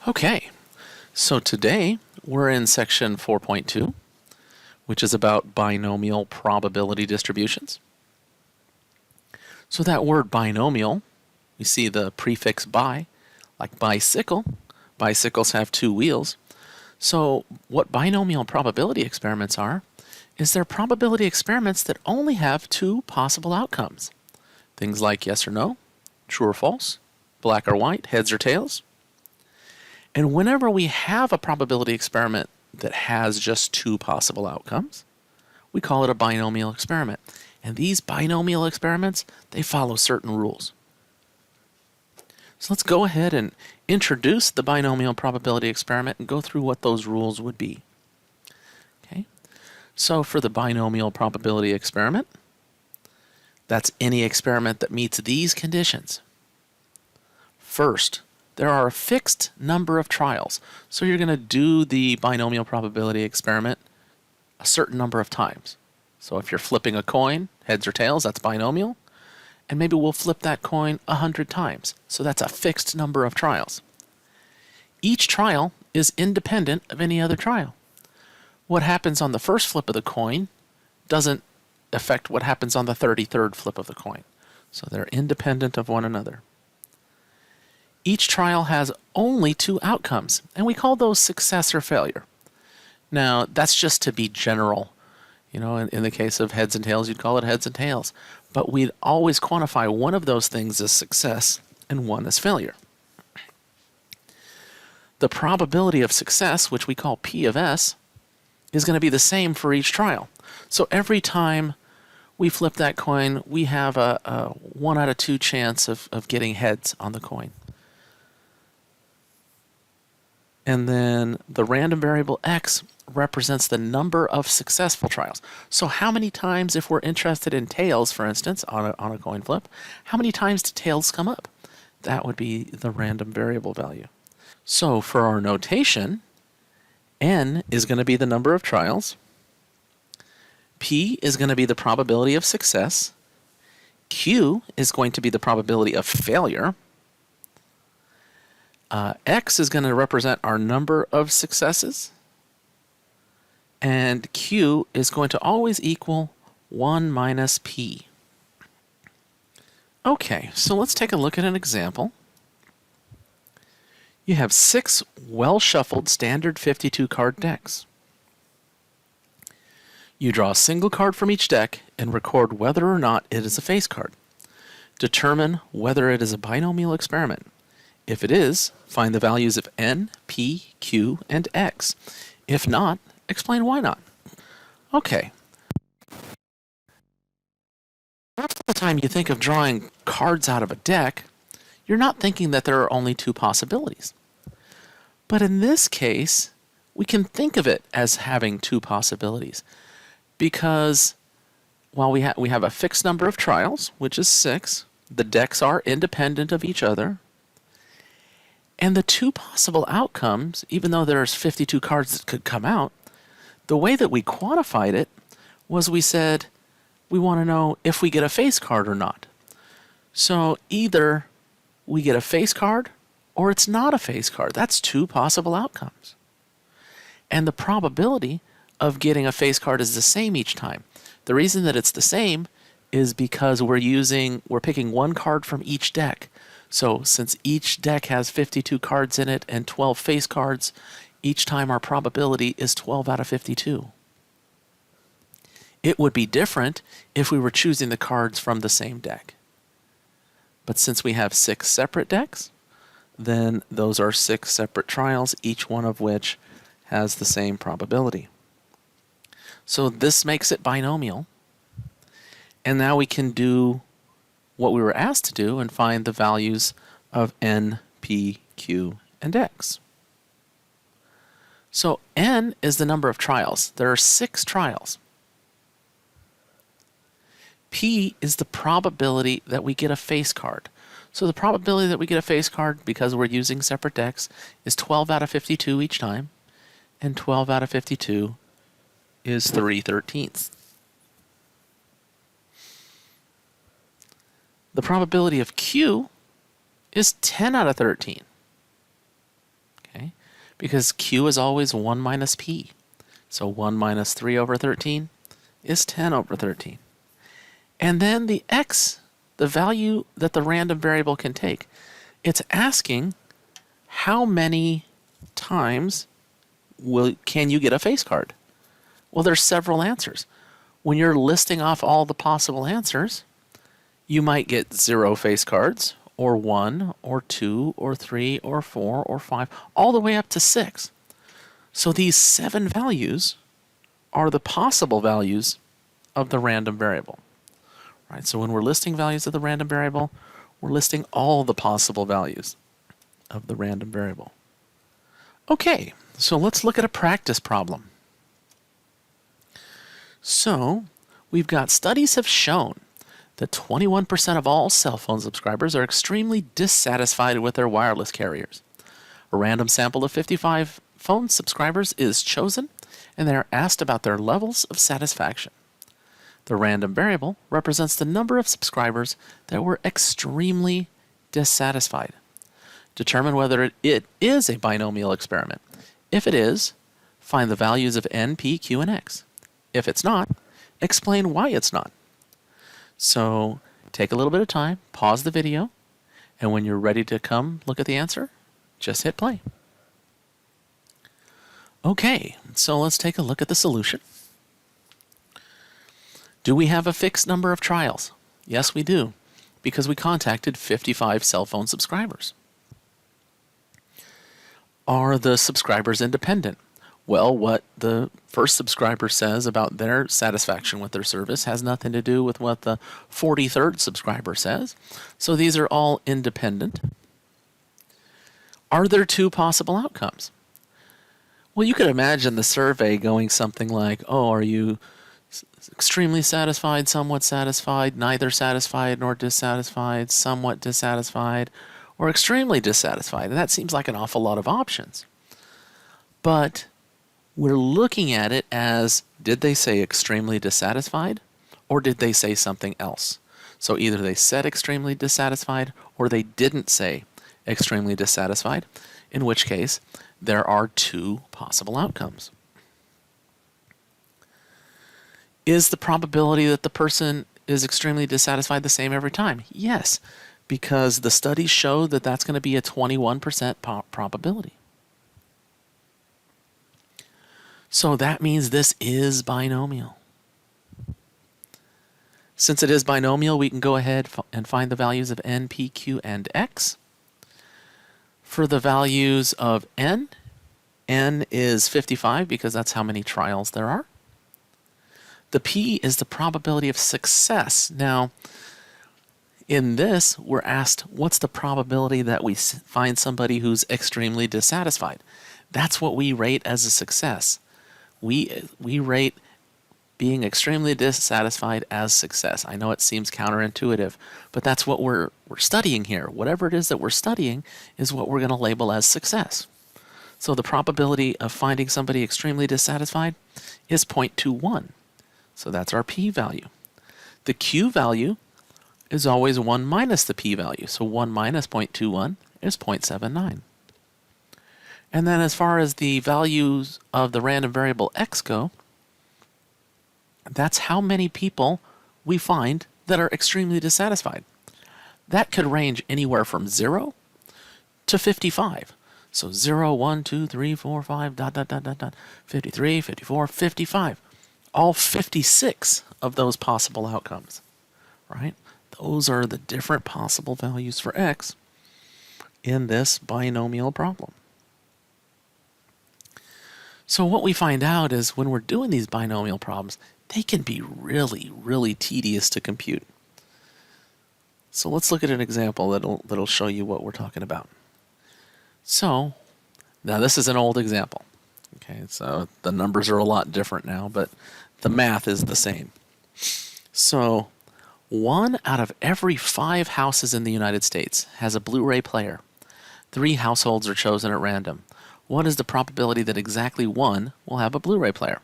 Okay, so today we're in section 4.2, which is about binomial probability distributions. So that word binomial, we see the prefix bi, like bicycle. Bicycles have two wheels. So what binomial probability experiments are, is they're probability experiments that only have two possible outcomes. Things like yes or no, true or false, black or white, heads or tails. And whenever we have a probability experiment that has just two possible outcomes, we call it a binomial experiment. And these binomial experiments, they follow certain rules. So let's go ahead and introduce the binomial probability experiment and go through what those rules would be. Okay. So for the binomial probability experiment, that's any experiment that meets these conditions. First, there are a fixed number of trials. So you're going to do the binomial probability experiment a certain number of times. So if you're flipping a coin, heads or tails, that's binomial. And maybe we'll flip that coin 100 times. So that's a fixed number of trials. Each trial is independent of any other trial. What happens on the first flip of the coin doesn't affect what happens on the 33rd flip of the coin. So they're independent of one another. Each trial has only two outcomes, and we call those success or failure. Now, that's just to be general. You know, in the case of heads and tails, you'd call it heads and tails. But we'd always quantify one of those things as success and one as failure. The probability of success, which we call P of S, is going to be the same for each trial. So every time we flip that coin, we have a 1 out of 2 chance of getting heads on the coin. And then the random variable x represents the number of successful trials. So how many times, if we're interested in tails, for instance, on a coin flip, how many times do tails come up? That would be the random variable value. So for our notation, n is going to be the number of trials, p is going to be the probability of success, q is going to be the probability of failure, x is going to represent our number of successes, and q is going to always equal 1 minus p. Okay, so let's take a look at an example. You have 6 well-shuffled standard 52-card decks. You draw a single card from each deck and record whether or not it is a face card. Determine whether it is a binomial experiment. If it is, find the values of n, p, q, and x. If not, explain why not. Okay. Most of the time you think of drawing cards out of a deck, you're not thinking that there are only two possibilities. But in this case, we can think of it as having two possibilities, because while we have a fixed number of trials, which is 6, the decks are independent of each other, and the two possible outcomes, even though there's 52 cards that could come out, the way that we quantified it was we said we want to know if we get a face card or not. So either we get a face card or it's not a face card. That's two possible outcomes. And the probability of getting a face card is the same each time. The reason that it's the same is because we're picking one card from each deck. So since each deck has 52 cards in it and 12 face cards, each time our probability is 12 out of 52. It would be different if we were choosing the cards from the same deck. But since we have 6 separate decks, then those are 6 separate trials, each one of which has the same probability. So this makes it binomial. And now we can do what we were asked to do and find the values of n, p, q, and x. So n is the number of trials. There are 6 trials. P is the probability that we get a face card. So the probability that we get a face card, because we're using separate decks, is 12 out of 52 each time, and 12 out of 52 is 3/13. The probability of Q is 10 out of 13. Okay? Because Q is always 1 minus P. So 1 minus 3 over 13 is 10 over 13. And then the X, the value that the random variable can take, it's asking how many times can you get a face card? Well, there's several answers. When you're listing off all the possible answers, you might get 0 face cards, or 1, or 2, or 3, or 4, or 5, all the way up to 6. So these 7 values are the possible values of the random variable. Right? So when we're listing values of the random variable, we're listing all the possible values of the random variable. Okay, so let's look at a practice problem. So we've got studies have shown that 21% of all cell phone subscribers are extremely dissatisfied with their wireless carriers. A random sample of 55 phone subscribers is chosen, and they are asked about their levels of satisfaction. The random variable represents the number of subscribers that were extremely dissatisfied. Determine whether it is a binomial experiment. If it is, find the values of n, p, q, and x. If it's not, explain why it's not. So take a little bit of time, pause the video, and when you're ready to come look at the answer, just hit play. Okay, so let's take a look at the solution. Do we have a fixed number of trials? Yes, we do, because we contacted 55 cell phone subscribers. Are the subscribers independent? Well, what the first subscriber says about their satisfaction with their service has nothing to do with what the 43rd subscriber says. So these are all independent. Are there 2 possible outcomes? Well, you could imagine the survey going something like, oh, are you extremely satisfied, somewhat satisfied, neither satisfied nor dissatisfied, somewhat dissatisfied, or extremely dissatisfied? And that seems like an awful lot of options. But we're looking at it as, did they say extremely dissatisfied, or did they say something else? So either they said extremely dissatisfied, or they didn't say extremely dissatisfied, in which case there are 2 possible outcomes. Is the probability that the person is extremely dissatisfied the same every time? Yes, because the studies show that that's going to be a 21% probability. So that means this is binomial. Since it is binomial, we can go ahead and find the values of n, p, q, and x. For the values of n is 55 because that's how many trials there are. The p is the probability of success. Now, in this, we're asked, what's the probability that we find somebody who's extremely dissatisfied? That's what we rate as a success. We rate being extremely dissatisfied as success. I know it seems counterintuitive, but that's what we're studying here. Whatever it is that we're studying is what we're going to label as success. So the probability of finding somebody extremely dissatisfied is 0.21. So that's our p-value. The q-value is always 1 minus the p-value. So 1 minus 0.21 is 0.79. And then as far as the values of the random variable x go, that's how many people we find that are extremely dissatisfied. That could range anywhere from 0 to 55. So 0, 1, 2, 3, 4, 5, 53, 54, 55. All 56 of those possible outcomes, right? Those are the different possible values for x in this binomial problem. So what we find out is when we're doing these binomial problems, they can be really, really tedious to compute. So let's look at an example that'll show you what we're talking about. So now this is an old example. Okay, so the numbers are a lot different now, but the math is the same. So 1 out of every 5 houses in the United States has a Blu-ray player. 3 households are chosen at random. What is the probability that exactly 1 will have a Blu-ray player?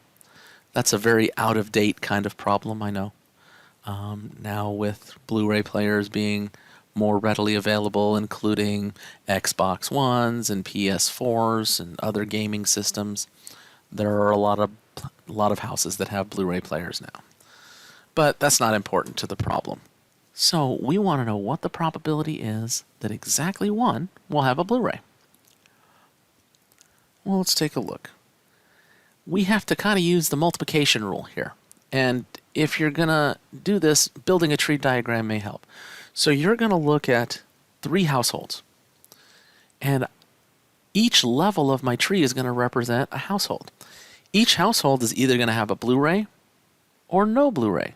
That's a very out-of-date kind of problem, I know. Now with Blu-ray players being more readily available, including Xbox Ones and PS4s and other gaming systems. There are a lot of houses that have Blu-ray players now. But that's not important to the problem. So we want to know what the probability is that exactly one will have a Blu-ray. Well, let's take a look. We have to kind of use the multiplication rule here. And if you're going to do this, building a tree diagram may help. So you're going to look at 3 households. And each level of my tree is going to represent a household. Each household is either going to have a Blu-ray or no Blu-ray.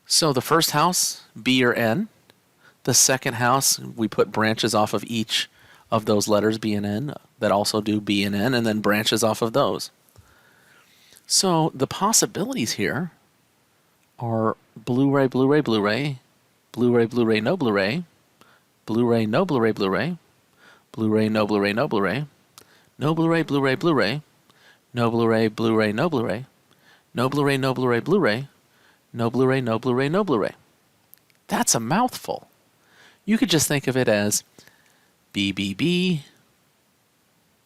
So the first house, B or N. The second house, we put branches off of each of those letters, B and N, that also do B and N, and then branches off of those. So the possibilities here are Blu-ray, Blu-ray, Blu-ray, Blu-ray, Blu-ray, no Blu-ray, Blu-ray, no Blu-ray, Blu-ray, Blu-ray, no Blu-ray, no Blu-ray, no Blu-ray, Blu-ray, Blu-ray, no Blu-ray, Blu-ray, no Blu-ray, no Blu-ray, no Blu-ray, Blu-ray, no Blu-ray, no Blu-ray, no Blu-ray. That's a mouthful. You could just think of it as BBB,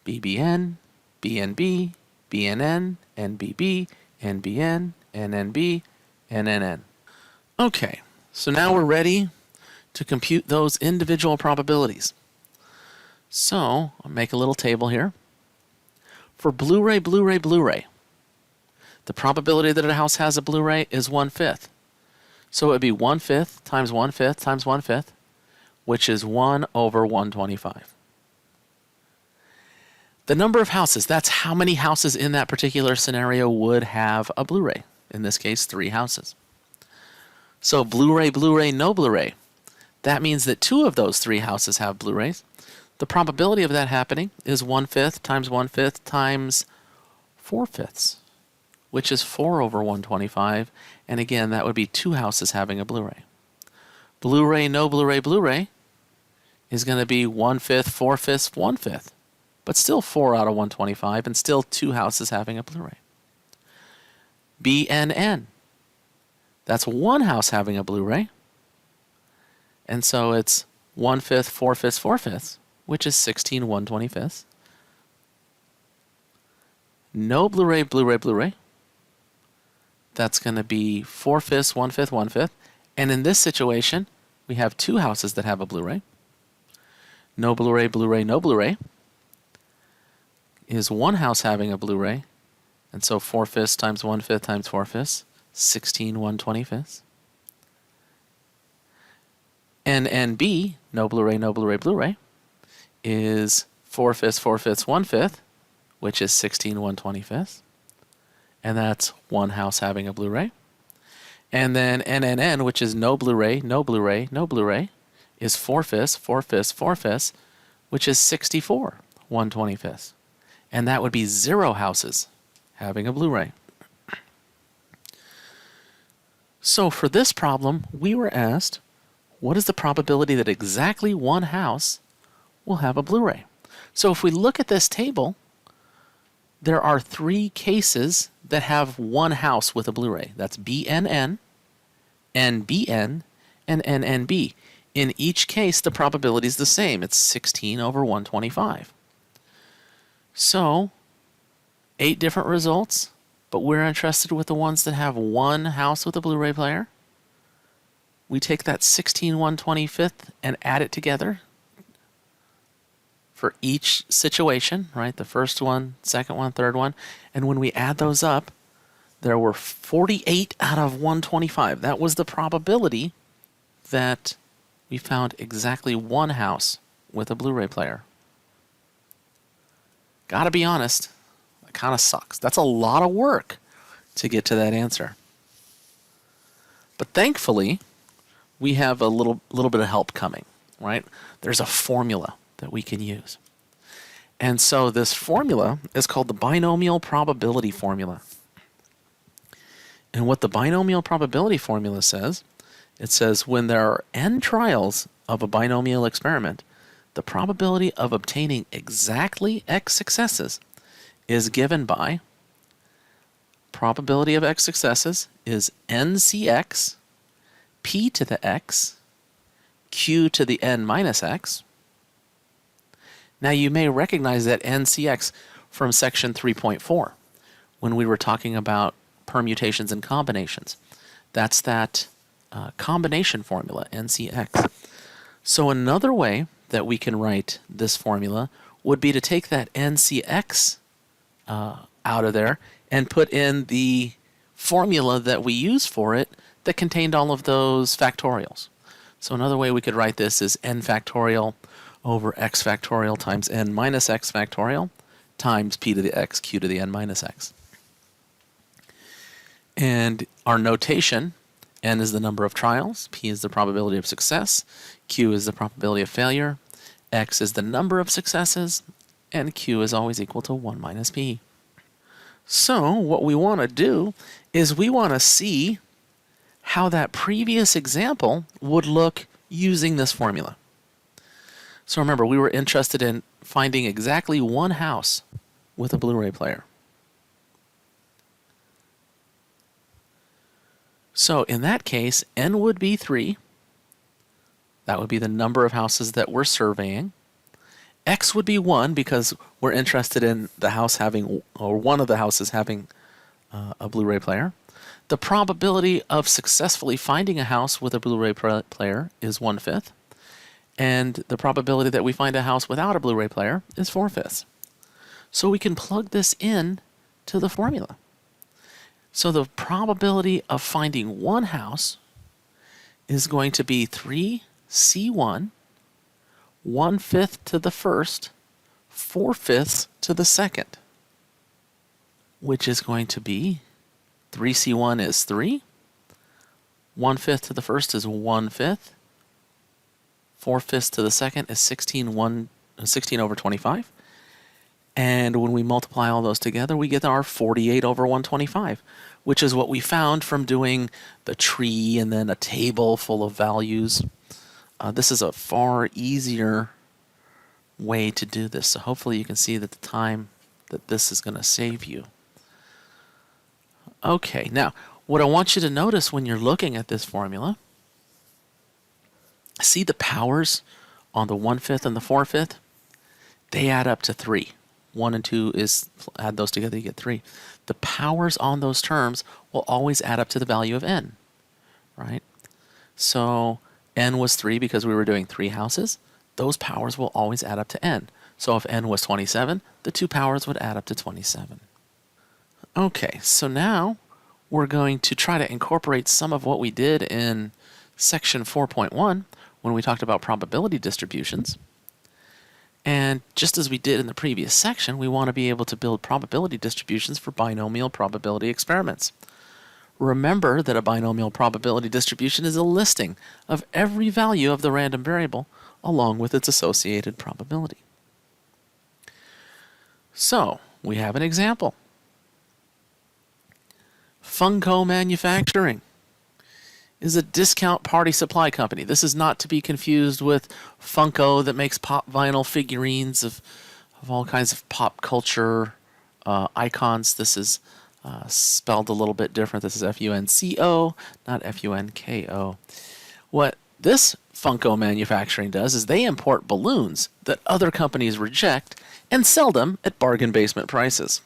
BBN, BNB, BNN, NBB, NBN, NNB, NNN. Okay, so now we're ready to compute those individual probabilities. So I'll make a little table here. For Blu-ray, Blu-ray, Blu-ray, the probability that a house has a Blu-ray is 1/5. So it would be 1/5 times 1/5 times 1/5, which is 1 over 125. The number of houses, that's how many houses in that particular scenario would have a Blu-ray. In this case, 3 houses. So Blu-ray, Blu-ray, no Blu-ray. That means that 2 of those 3 houses have Blu-rays. The probability of that happening is 1/5 times 1/5 times 4/5, which is 4 over 125. And again, that would be 2 houses having a Blu-ray. Blu-ray, no Blu-ray, Blu-ray is going to be 1/5, 4/5, 1/5. But still 4 out of 125 and still 2 houses having a Blu-ray. BNN. That's 1 house having a Blu-ray. And so it's 1/5, 4/5, 4/5, which is 16 1/25. No Blu-ray, Blu-ray, Blu-ray. That's going to be 4/5, 1/5, 1/5. And in this situation, we have 2 houses that have a Blu-ray. No Blu-ray, Blu-ray, no Blu-ray is 1 house having a Blu-ray. And so 4/5 times 1/5 times 4/5, 16 1/25. NNB, no Blu-ray, no Blu-ray, Blu-ray, is 4/5, 4/5, 1/5, which is 16 1/25. And that's 1 house having a Blu-ray. And then NNN, which is no Blu-ray, no Blu-ray, no Blu-ray, is 4/5, 4/5, 4/5, which is 64 1/25. And that would be 0 houses having a Blu-ray. So for this problem, we were asked, what is the probability that exactly 1 house will have a Blu-ray? So if we look at this table, there are 3 cases that have 1 house with a Blu-ray. That's BNN, NBN, and NNB. In each case, the probability is the same. It's 16 over 125. So, 8 different results, but we're interested with the ones that have 1 house with a Blu-ray player. We take that 16 1/25 and add it together for each situation, right? The first one, second one, third one. And when we add those up, there were 48 out of 125. That was the probability that we found exactly 1 house with a Blu-ray player. Gotta be honest, that kind of sucks. That's a lot of work to get to that answer. But thankfully, we have a little bit of help coming, right? There's a formula that we can use. And so this formula is called the binomial probability formula. And what the binomial probability formula says, it says when there are n trials of a binomial experiment, the probability of obtaining exactly x successes is given by probability of x successes is NCX p to the x, q to the n minus x. Now you may recognize that NCX from section 3.4 when we were talking about permutations and combinations. That's that combination formula, NCX. So another way that we can write this formula would be to take that NCX out of there and put in the formula that we use for it that contained all of those factorials. So another way we could write this is n factorial over x factorial times n minus x factorial times p to the x, q to the n minus x. And our notation, n is the number of trials, p is the probability of success, q is the probability of failure, x is the number of successes, and q is always equal to 1 minus p. So what we want to do is we want to see how that previous example would look using this formula. So remember, we were interested in finding exactly one house with a Blu-ray player. So in that case, n would be 3. That would be the number of houses that we're surveying. X would be 1 because we're interested in the house having, or one of the houses having a Blu-ray player. The probability of successfully finding a house with a Blu-ray player is 1/5. And the probability that we find a house without a Blu-ray player is 4/5. So we can plug this in to the formula. So the probability of finding one house is going to be 3C1, 1/5 to the first, 4/5 to the second, which is going to be 3C1 is 3, 1/5 to the first is 1/5, 4/5 to the second is 16 over 25. And when we multiply all those together, we get our 48 over 125, which is what we found from doing the tree and then a table full of values. This is a far easier way to do this. So hopefully you can see that the time that this is going to save you. Okay, now what I want you to notice when you're looking at this formula, see the powers on the 1/5 and the 4/5? They add up to 3. 1 and 2 is, add those together, you get 3. The powers on those terms will always add up to the value of n, right? So n was 3 because we were doing 3 houses. Those powers will always add up to n. So if n was 27, the 2 powers would add up to 27. Okay, so now we're going to try to incorporate some of what we did in section 4.1 when we talked about probability distributions. And just as we did in the previous section, we want to be able to build probability distributions for binomial probability experiments. Remember that a binomial probability distribution is a listing of every value of the random variable along with its associated probability. So, we have an example. Funko Manufacturing is a discount party supply company. This is not to be confused with Funko that makes pop vinyl figurines of all kinds of pop culture icons. This is spelled a little bit different. This is F-U-N-C-O, not F-U-N-K-O. What this Funko Manufacturing does is they import balloons that other companies reject and sell them at bargain basement prices.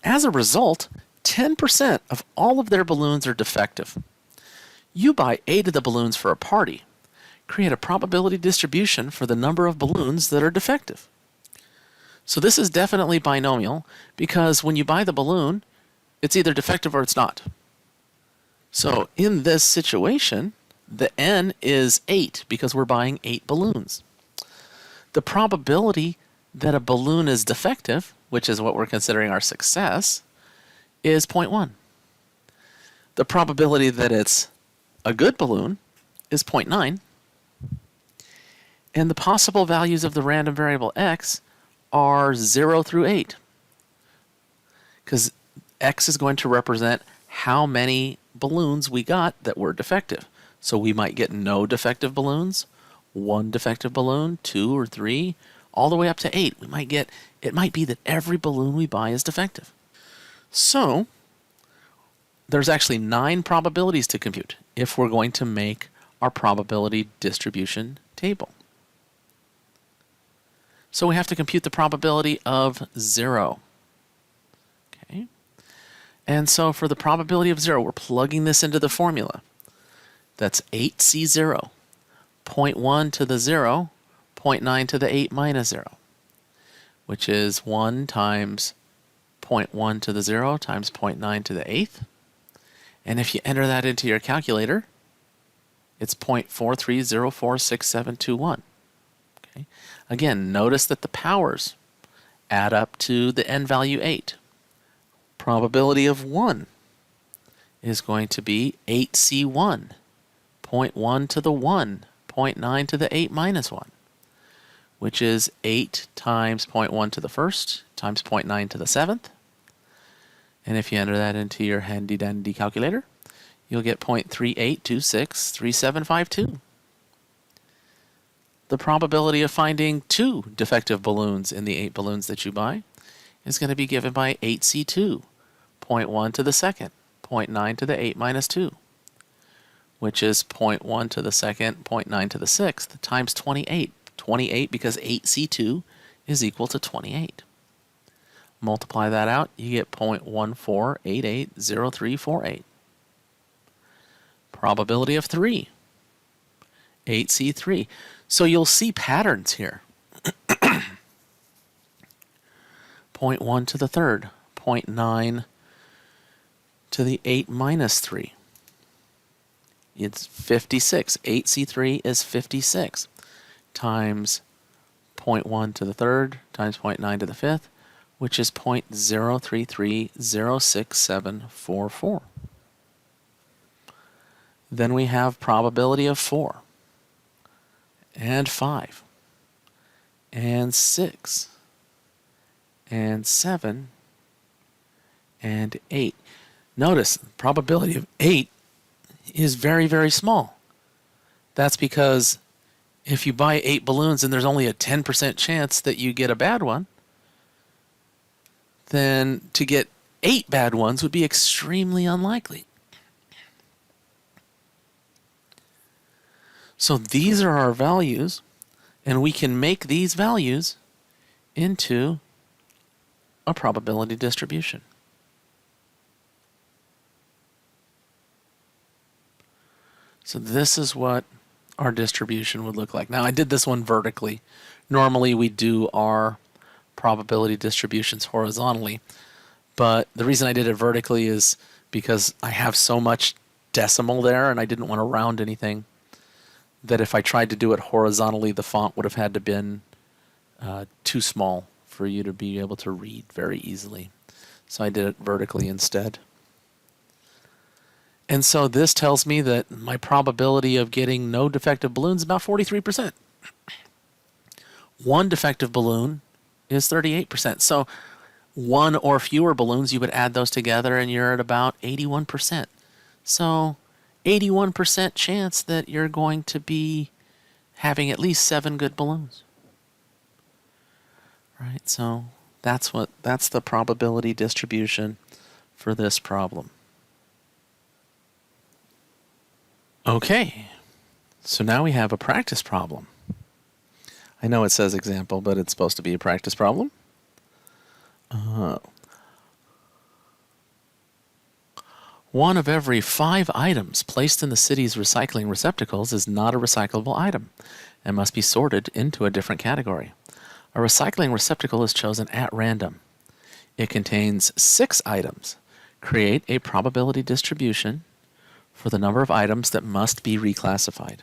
As a result, 10% of all of their balloons are defective. You buy 8 of the balloons for a party. Create a probability distribution for the number of balloons that are defective. So this is definitely binomial because when you buy the balloon, it's either defective or it's not. So in this situation, the n is 8 because we're buying 8 balloons. The probability that a balloon is defective, which is what we're considering our success, is 0.1. The probability that it's a good balloon is 0.9. And the possible values of the random variable x are 0 through 8. Because x is going to represent how many balloons we got that were defective. So we might get no defective balloons, 1 defective balloon, 2 or 3, all the way up to 8. It might be that every balloon we buy is defective. So there's actually 9 probabilities to compute if we're going to make our probability distribution table. So we have to compute the probability of 0. Okay. And so for the probability of 0, we're plugging this into the formula. That's 8C0, 0.1 to the 0, 0.9 to the 8 minus 0, which is 1 times 0.1 to the 0 times 0.9 to the 8th. And if you enter that into your calculator, it's 0.43046721. Okay. Again, notice that the powers add up to the n value 8. Probability of 1 is going to be 8C1, 0.1 to the 1, 0.9 to the 8 minus 1, which is 8 times 0.1 to the 1st times 0.9 to the 7th. And if you enter that into your handy-dandy calculator, you'll get 0.38263752. The probability of finding 2 defective balloons in the 8 balloons that you buy is going to be given by 8C2, 0.1 to the 2nd, 0.9 to the 8 minus 2, which is 0.1 to the 2nd, 0.9 to the 6th, times 28. 28 because 8C2 is equal to 28. Multiply that out, you get 0.14880348. Probability of 3, 8C3. So you'll see patterns here. 0.1 to the 3rd, 0.9 to the 8 minus 3. It's 56. 8C3 is 56 times 0.1 to the 3rd times 0.9 to the 5th, which is 0.033066744. Then we have probability of 4, and 5, and 6, and 7, and 8. Notice, probability of 8 is very, very small. That's because if you buy 8 balloons and there's only a 10% chance that you get a bad one, then to get 8 bad ones would be extremely unlikely. So these are our values, and we can make these values into a probability distribution. So this is what our distribution would look like. Now I did this one vertically. Normally we do our probability distributions horizontally, but the reason I did it vertically is because I have so much decimal there and I didn't want to round anything, that if I tried to do it horizontally, the font would have had to been too small for you to be able to read very easily. So I did it vertically instead. And so this tells me that my probability of getting no defective balloons is about 43%. One defective balloon is 38%. So one or fewer balloons, you would add those together and you're at about 81%. So 81% chance that you're going to be having at least 7 good balloons. Right? So that's the probability distribution for this problem. Okay, so now we have a practice problem. I know it says example, but it's supposed to be a practice problem. One of every 5 items placed in the city's recycling receptacles is not a recyclable item and must be sorted into a different category. A recycling receptacle is chosen at random. It contains 6 items. Create a probability distribution for the number of items that must be reclassified.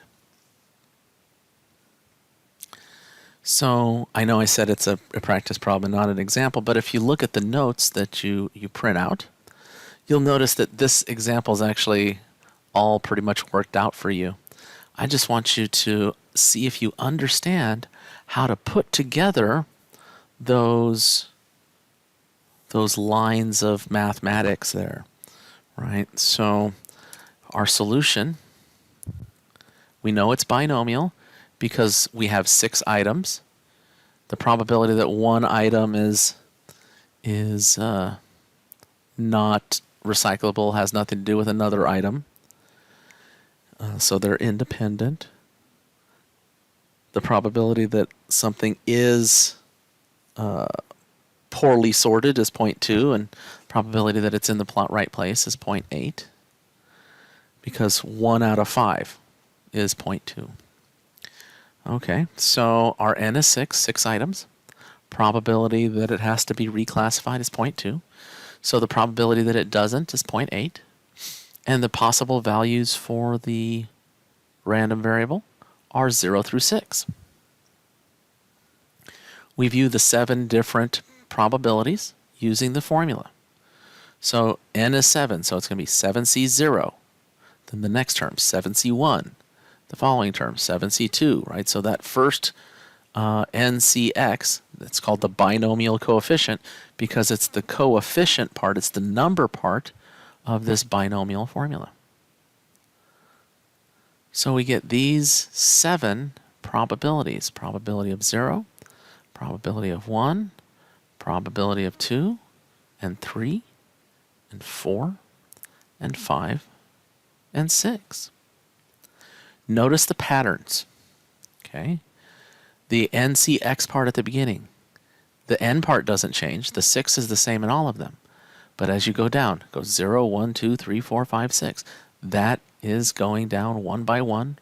So I know I said it's a practice problem, not an example, but if you look at the notes that you print out, you'll notice that this example is actually all pretty much worked out for you. I just want you to see if you understand how to put together those lines of mathematics there, right? So our solution, we know it's binomial because we have 6 items. The probability that one item is not recyclable, has nothing to do with another item. So they're independent. The probability that something is poorly sorted is 0.2, and probability that it's in the right place is 0.8, because 1 out of 5 is 0.2. Okay, so our n is 6 items. Probability that it has to be reclassified is 0.2. So the probability that it doesn't is 0.8. And the possible values for the random variable are 0 through 6. We view the 7 different probabilities using the formula. So n is 7, so it's going to be 7c0. Then the next term, 7c1. The following term, 7c2, right? So that first ncx, that's called the binomial coefficient because it's the coefficient part, it's the number part of this binomial formula. So we get these 7 probabilities. Probability of 0, probability of 1, probability of 2, and 3, and 4, and 5, and 6. Notice the patterns. Okay. The NCX part at the beginning. The N part doesn't change. The 6 is the same in all of them. But as you go down, it goes 0, 1, 2, 3, 4, 5, 6. That is going down one by one,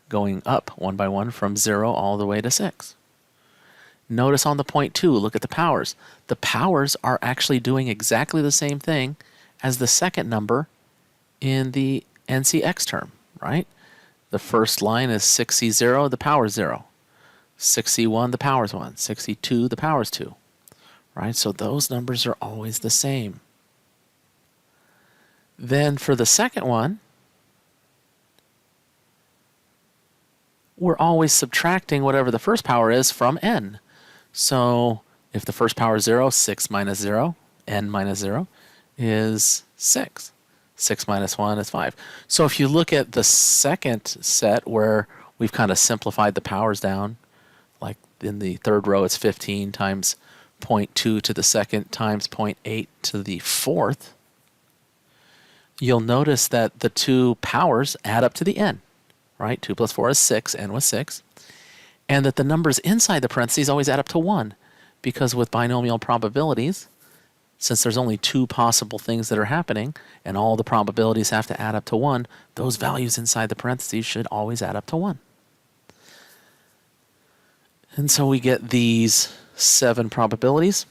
going up one by one from 0 all the way to 6. Notice on the 0.2, look at the powers. The powers are actually doing exactly the same thing as the second number in the NCX term, right? The first line is 6c0, the power is 0. 6c1, the power is 1. 6c2, the power is 2. Right? So those numbers are always the same. Then for the second one, we're always subtracting whatever the first power is from n. So if the first power is 0, 6 minus 0, n minus 0 is 6. 6 minus 1 is 5. So if you look at the second set where we've kind of simplified the powers down, like in the third row it's 15 times 0.2 to the second times 0.8 to the fourth, you'll notice that the two powers add up to the n, right? 2 plus 4 is 6, n was 6. And that the numbers inside the parentheses always add up to 1, because with binomial probabilities, since there's only 2 possible things that are happening, and all the probabilities have to add up to 1, those values inside the parentheses should always add up to 1. And so we get these 7 probabilities.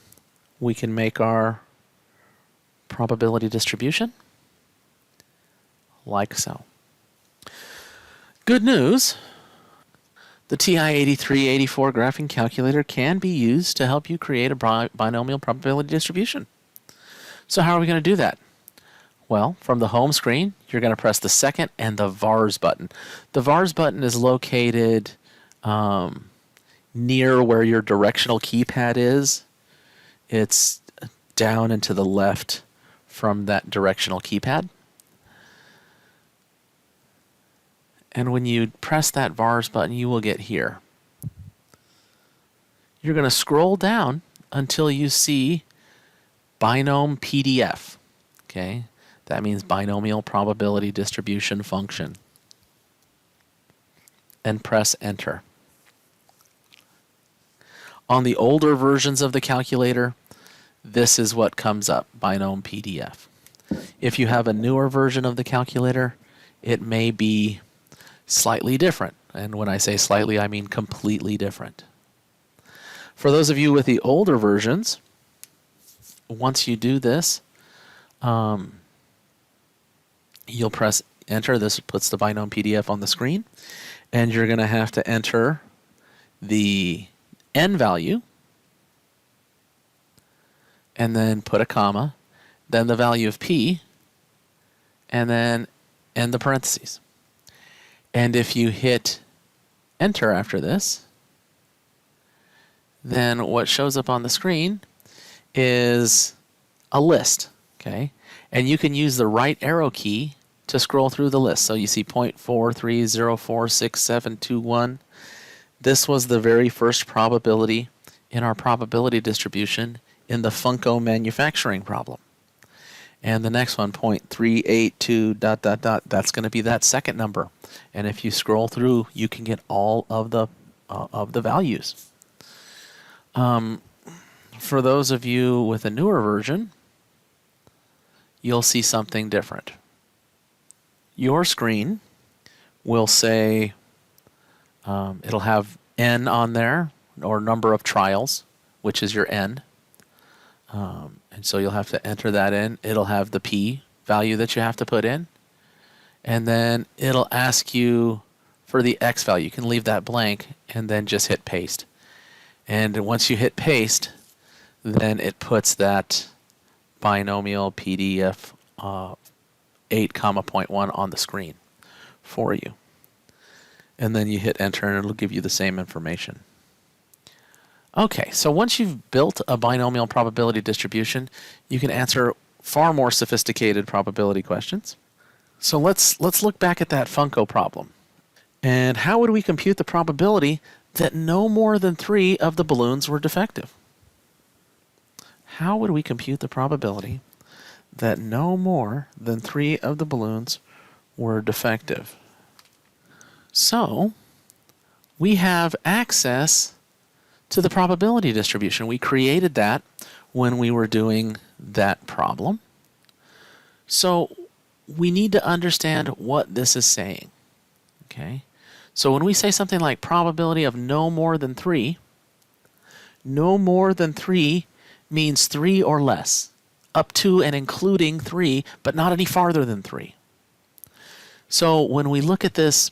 We can make our probability distribution like so. Good news. The TI-8384 graphing calculator can be used to help you create a binomial probability distribution. So how are we going to do that? Well, from the home screen, you're going to press the second and the vars button. The vars button is located near where your directional keypad is. It's down and to the left from that directional keypad. And when you press that vars button, you will get here. You're going to scroll down until you see binom PDF. Okay, that means binomial probability distribution function. And press enter. On the older versions of the calculator, this is what comes up, binom PDF. If you have a newer version of the calculator, it may be slightly different. And when I say slightly, I mean completely different. For those of you with the older versions, once you do this, you'll press enter. This puts the binom PDF on the screen. And you're going to have to enter the n value, and then put a comma, then the value of p, and then end the parentheses. And if you hit enter after this, then what shows up on the screen is a list, okay? And you can use the right arrow key to scroll through the list. So you see 0.43046721. This was the very first probability in our probability distribution in the Funko manufacturing problem. And the next one, 0.382 dot dot dot, that's going to be that second number. And if you scroll through, you can get all of the values. For those of you with a newer version, you'll see something different. Your screen will say, it'll have n on there, or number of trials, which is your n. And so you'll have to enter that in. It'll have the p value that you have to put in. And then it'll ask you for the x value. You can leave that blank and then just hit paste. And once you hit paste, then it puts that binomial PDF 8,0.1 on the screen for you. And then you hit enter and it'll give you the same information. Okay, so once you've built a binomial probability distribution, you can answer far more sophisticated probability questions. So let's look back at that Funko problem. And how would we compute the probability that no more than 3 of the balloons were defective? How would we compute the probability that no more than 3 of the balloons were defective? So we have access to the probability distribution. We created that when we were doing that problem. So we need to understand what this is saying. Okay? So when we say something like probability of no more than 3, no more than 3 means 3 or less, up to and including 3, but not any farther than 3. So when we look at this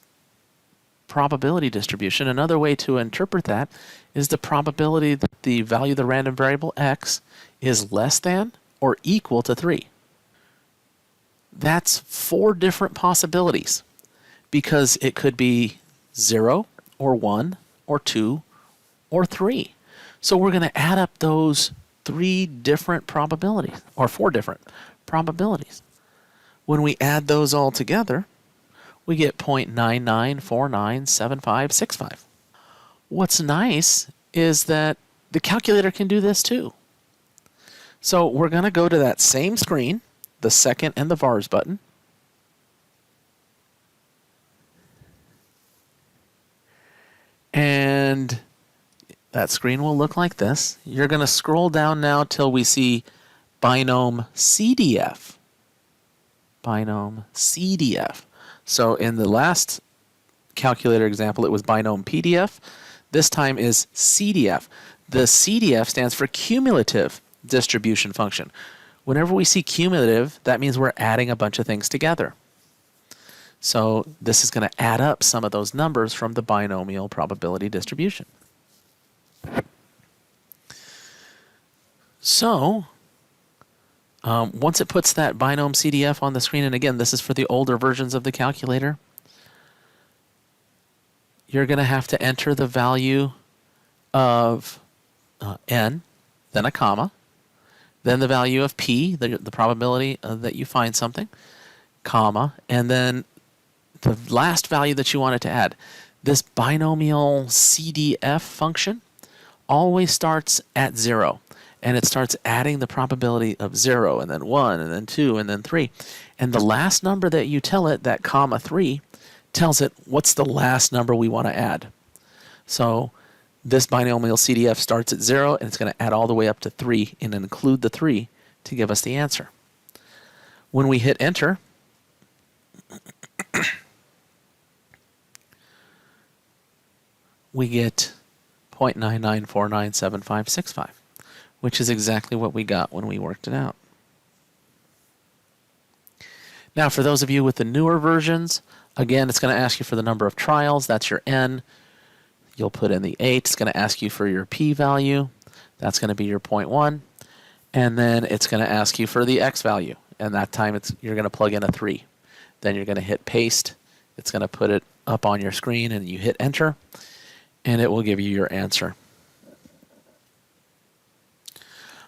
probability distribution, another way to interpret that is the probability that the value of the random variable x is less than or equal to 3. That's 4 different possibilities, because it could be 0 or 1 or 2 or 3. So we're going to add up those 3 different probabilities, or 4 different probabilities. When we add those all together, we get 0.99497565. What's nice is that the calculator can do this too. So we're going to go to that same screen, the second and the vars button. And that screen will look like this. You're going to scroll down now till we see binom CDF. Binom CDF. So in the last calculator example, it was binom PDF. This time is CDF. The CDF stands for cumulative distribution function. Whenever we see cumulative, that means we're adding a bunch of things together. So this is going to add up some of those numbers from the binomial probability distribution. So once it puts that binom CDF on the screen, and again, this is for the older versions of the calculator, you're going to have to enter the value of n, then a comma, then the value of p, the probability that you find something, comma, and then the last value that you wanted to add. This binomial CDF function always starts at 0. And it starts adding the probability of 0, and then 1, and then 2, and then 3. And the last number that you tell it, that comma 3, tells it what's the last number we want to add. So this binomial CDF starts at 0, and it's going to add all the way up to 3 and include the 3 to give us the answer. When we hit enter, we get 0.99497565. Which is exactly what we got when we worked it out. Now, for those of you with the newer versions, again, it's going to ask you for the number of trials. That's your n. You'll put in the 8. It's going to ask you for your p-value. That's going to be your 0.1. And then it's going to ask you for the x value. And that time you're going to plug in a 3. Then you're going to hit paste. It's going to put it up on your screen, and you hit enter, and it will give you your answer.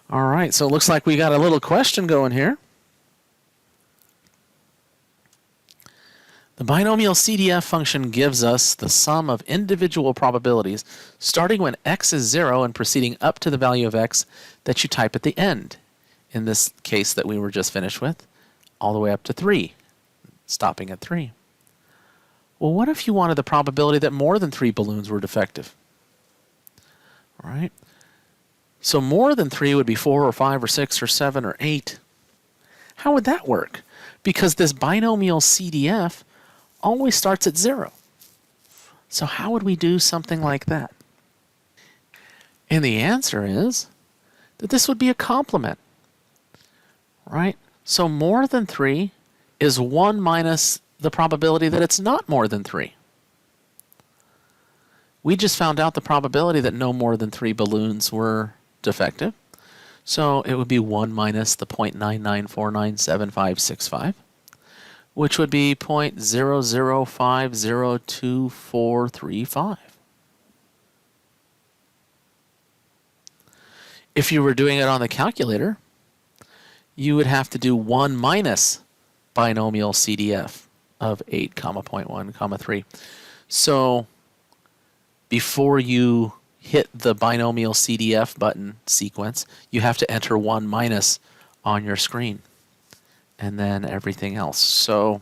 All right, so it looks like we got a little question going here. The binomial CDF function gives us the sum of individual probabilities starting when x is 0 and proceeding up to the value of x that you type at the end. in this case that we were just finished with, all the way up to 3, stopping at 3. Well, what if you wanted the probability that more than 3 balloons were defective? All right. So more than 3 would be 4 or 5 or 6 or 7 or 8. How would that work? Because this binomial CDF always starts at 0. So how would we do something like that? And the answer is that this would be a complement, right? So more than 3 is 1 minus the probability that it's not more than 3. We just found out the probability that no more than 3 balloons were defective. So it would be 1 minus the 0.99497565, which would be 0.00502435. If you were doing it on the calculator, you would have to do 1 minus binomial CDF of 8, 0.1, 3. So before you hit the binomial CDF button sequence, you have to enter 1 minus on your screen, and then everything else. So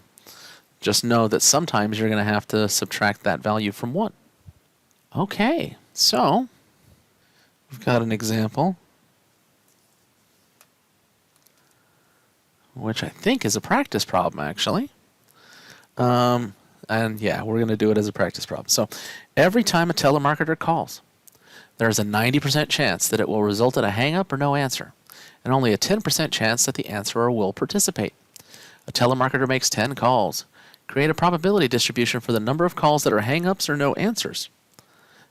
just know that sometimes you're going to have to subtract that value from 1. Okay, so we've got an example, which I think is a practice problem, actually. And yeah, we're going to do it as a practice problem. So every time a telemarketer calls, there's a 90% chance that it will result in a hang-up or no answer, and only a 10% chance that the answerer will participate. A telemarketer makes 10 calls. Create a probability distribution for the number of calls that are hang-ups or no answers.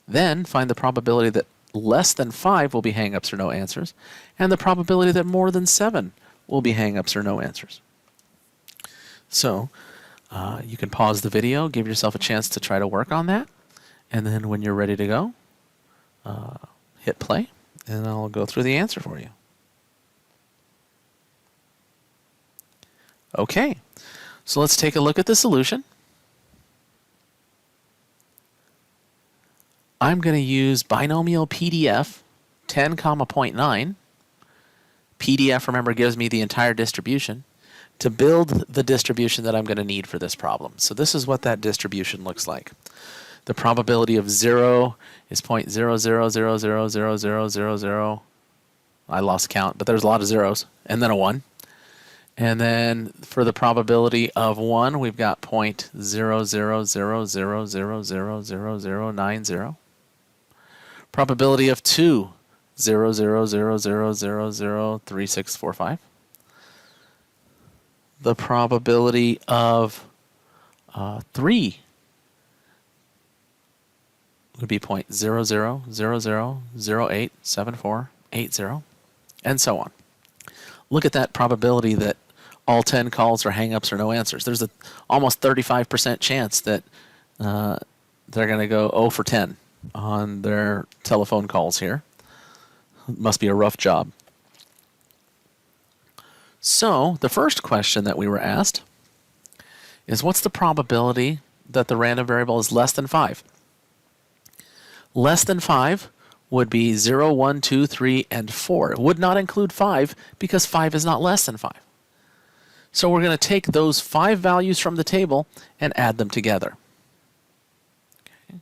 Then find the probability that less than 5 will be hang-ups or no answers, and the probability that more than 7 will be hang-ups or no answers. So you can pause the video, give yourself a chance to try to work on that, and then when you're ready to go, hit play, and I'll go through the answer for you. Okay, so let's take a look at the solution. I'm going to use binomial PDF 10, 0.9. PDF, remember, gives me the entire distribution to build the distribution that I'm going to need for this problem. So this is what that distribution looks like. The probability of 0 is 0.00000000. I lost count, but there's a lot of zeros, and then a 1. And then for the probability of 1, we've got 0.0000000090. Probability of 2, 0.0000003645. The probability of 3 would be 0.0000087480, and so on. Look at that probability that all 10 calls are hang-ups or no answers. There's a almost 35% chance that they're going to go 0 for 10 on their telephone calls here. It must be a rough job. So the first question that we were asked is, what's the probability that the random variable is less than 5? Less than 5 would be 0, 1, 2, 3, and 4. It would not include 5 because 5 is not less than 5. So we're going to take those 5 values from the table and add them together. Okay.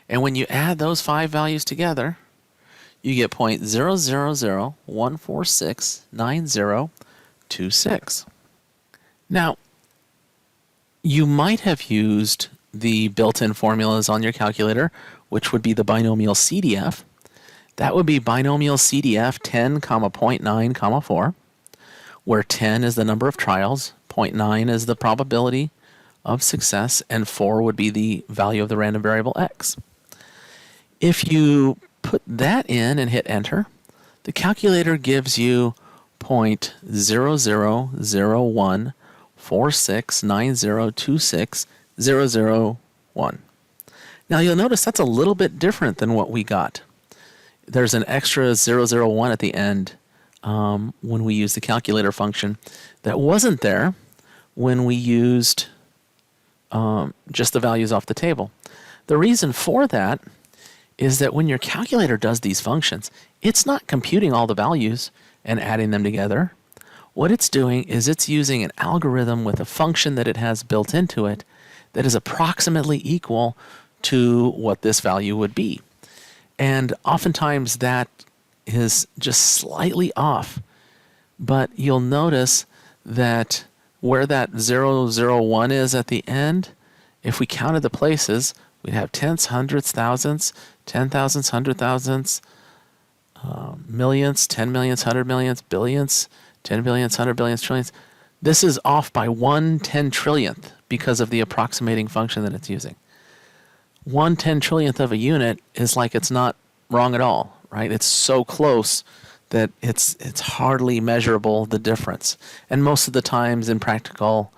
And when you add those 5 values together, you get 0.0001469026. Now, you might have used the built-in formulas on your calculator, which would be the binomial CDF. That would be binomial CDF 10, 0.9, 4, where 10 is the number of trials, 0.9 is the probability of success, and 4 would be the value of the random variable x. If you put that in and hit enter, the calculator gives you 0.00014690260001. Now you'll notice that's a little bit different than what we got. There's an extra 001 at the end when we use the calculator function that wasn't there when we used just the values off the table. The reason for that is that when your calculator does these functions, it's not computing all the values and adding them together, what it's doing is it's using an algorithm with a function that it has built into it that is approximately equal to what this value would be. And oftentimes that is just slightly off. But you'll notice that where that 001 is at the end, if we counted the places, we'd have tenths, hundredths, thousandths, 10,000ths, 100,000ths, millions, 10 millions, 100 millions, billions, 10 billions, 100 billions, trillions. This is off by 1/10 trillionth because of the approximating function that it's using. 1/10 trillionth of a unit is like it's not wrong at all, right? It's so close that it's hardly measurable, the difference. And most of the times in practical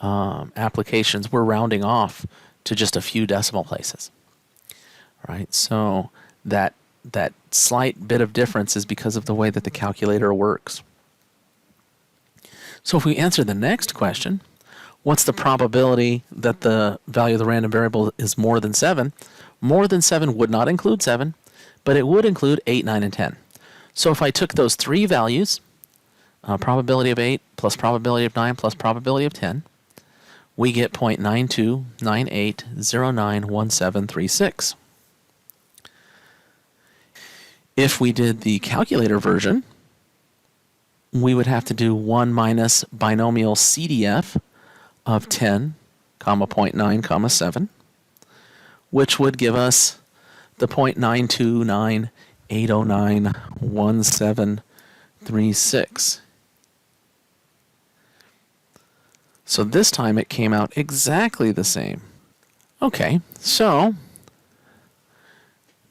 applications, we're rounding off to just a few decimal places, right? So that slight bit of difference is because of the way that the calculator works. So if we answer the next question, what's the probability that the value of the random variable is more than 7? More than 7 would not include 7, but it would include 8, 9, and 10. So if I took those three values, probability of 8 plus probability of 9 plus probability of 10, we get 0.9298091736. If we did the calculator version, we would have to do 1 minus binomial CDF of 10, 0.9, 7, which would give us the 0.92980911736. So this time it came out exactly the same. Okay, so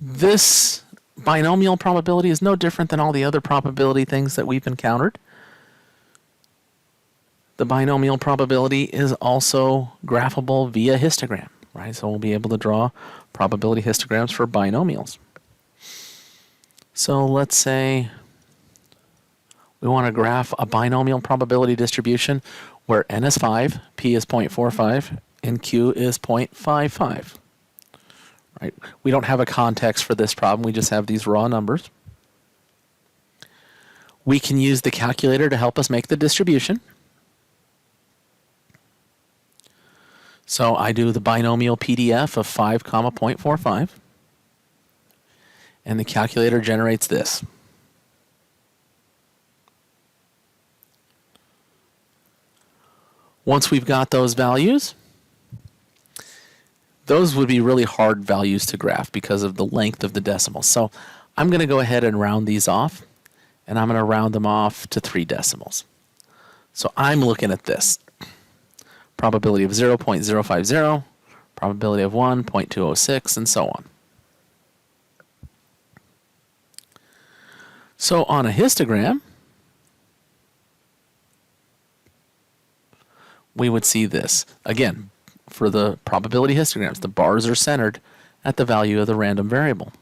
this binomial probability is no different than all the other probability things that we've encountered. The binomial probability is also graphable via histogram, right? So we'll be able to draw probability histograms for binomials. So let's say we want to graph a binomial probability distribution where n is 5, p is 0.45, and q is 0.55. Right? We don't have a context for this problem. We just have these raw numbers. We can use the calculator to help us make the distribution. So I do the binomial PDF of 5, 0.45. And the calculator generates this. Once we've got those values, those would be really hard values to graph because of the length of the decimals. So I'm going to go ahead and round these off, and I'm going to round them off to 3 decimals. So I'm looking at this. Probability of 0.050, probability of 1, 0.206, and so on. So on a histogram, we would see this. Again, for the probability histograms, the bars are centered at the value of the random variable.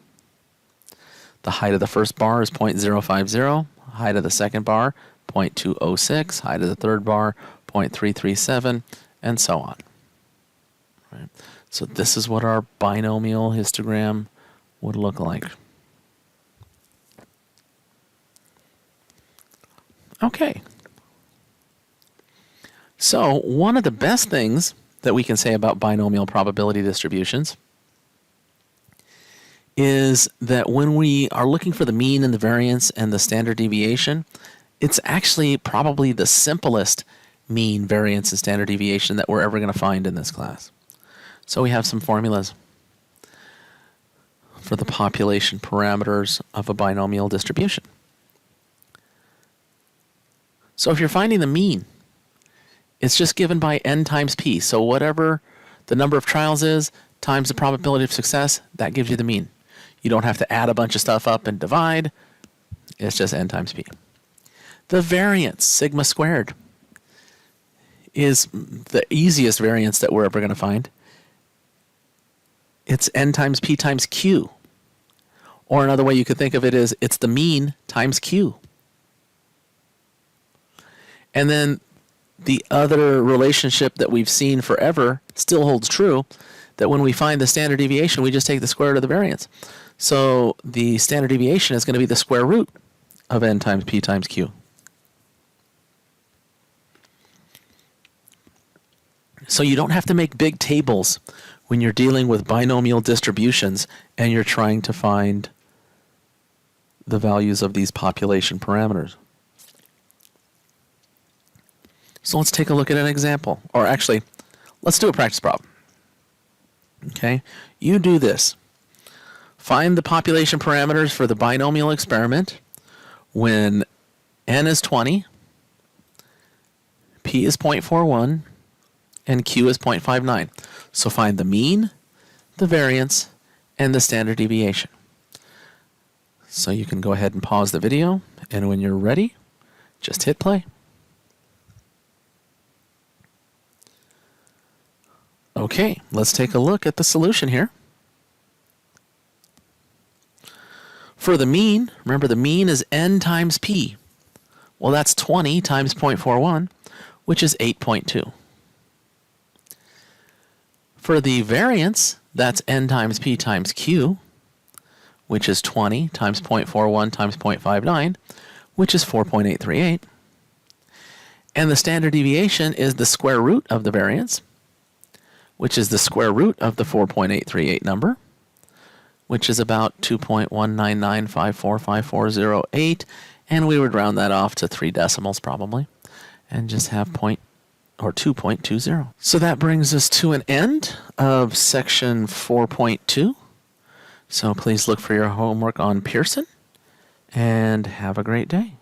The height of the first bar is 0.050, height of the second bar, 0.206, height of the third bar, 0.337, and so on. Right. So this is what our binomial histogram would look like. Okay. So one of the best things that we can say about binomial probability distributions is that when we are looking for the mean and the variance and the standard deviation, it's actually probably the simplest mean, variance, and standard deviation that we're ever going to find in this class. So we have some formulas for the population parameters of a binomial distribution. So if you're finding the mean, it's just given by n times p. So whatever the number of trials is times the probability of success, that gives you the mean. You don't have to add a bunch of stuff up and divide. It's just n times p. The variance, sigma squared, is the easiest variance that we're ever going to find. It's n times p times q. Or another way you could think of it is it's the mean times q. And then the other relationship that we've seen forever still holds true, that when we find the standard deviation, we just take the square root of the variance. So the standard deviation is going to be the square root of n times p times q. So you don't have to make big tables when you're dealing with binomial distributions and you're trying to find the values of these population parameters. So let's take a look at an example. Or actually, let's do a practice problem. Okay, you do this. Find the population parameters for the binomial experiment when n is 20, p is 0.41, and q is 0.59. So find the mean, the variance, and the standard deviation. So you can go ahead and pause the video, and when you're ready, just hit play. Okay, let's take a look at the solution here. For the mean, remember the mean is n times p. Well, that's 20 times 0.41, which is 8.2. For the variance, that's n times p times q, which is 20 times 0.41 times 0.59, which is 4.838. And the standard deviation is the square root of the variance, which is the square root of the 4.838 number, which is about 2.199545408, and we would round that off to 3 decimals probably, and just have 2.20. So that brings us to an end of section 4.2. So please look for your homework on Pearson, and have a great day.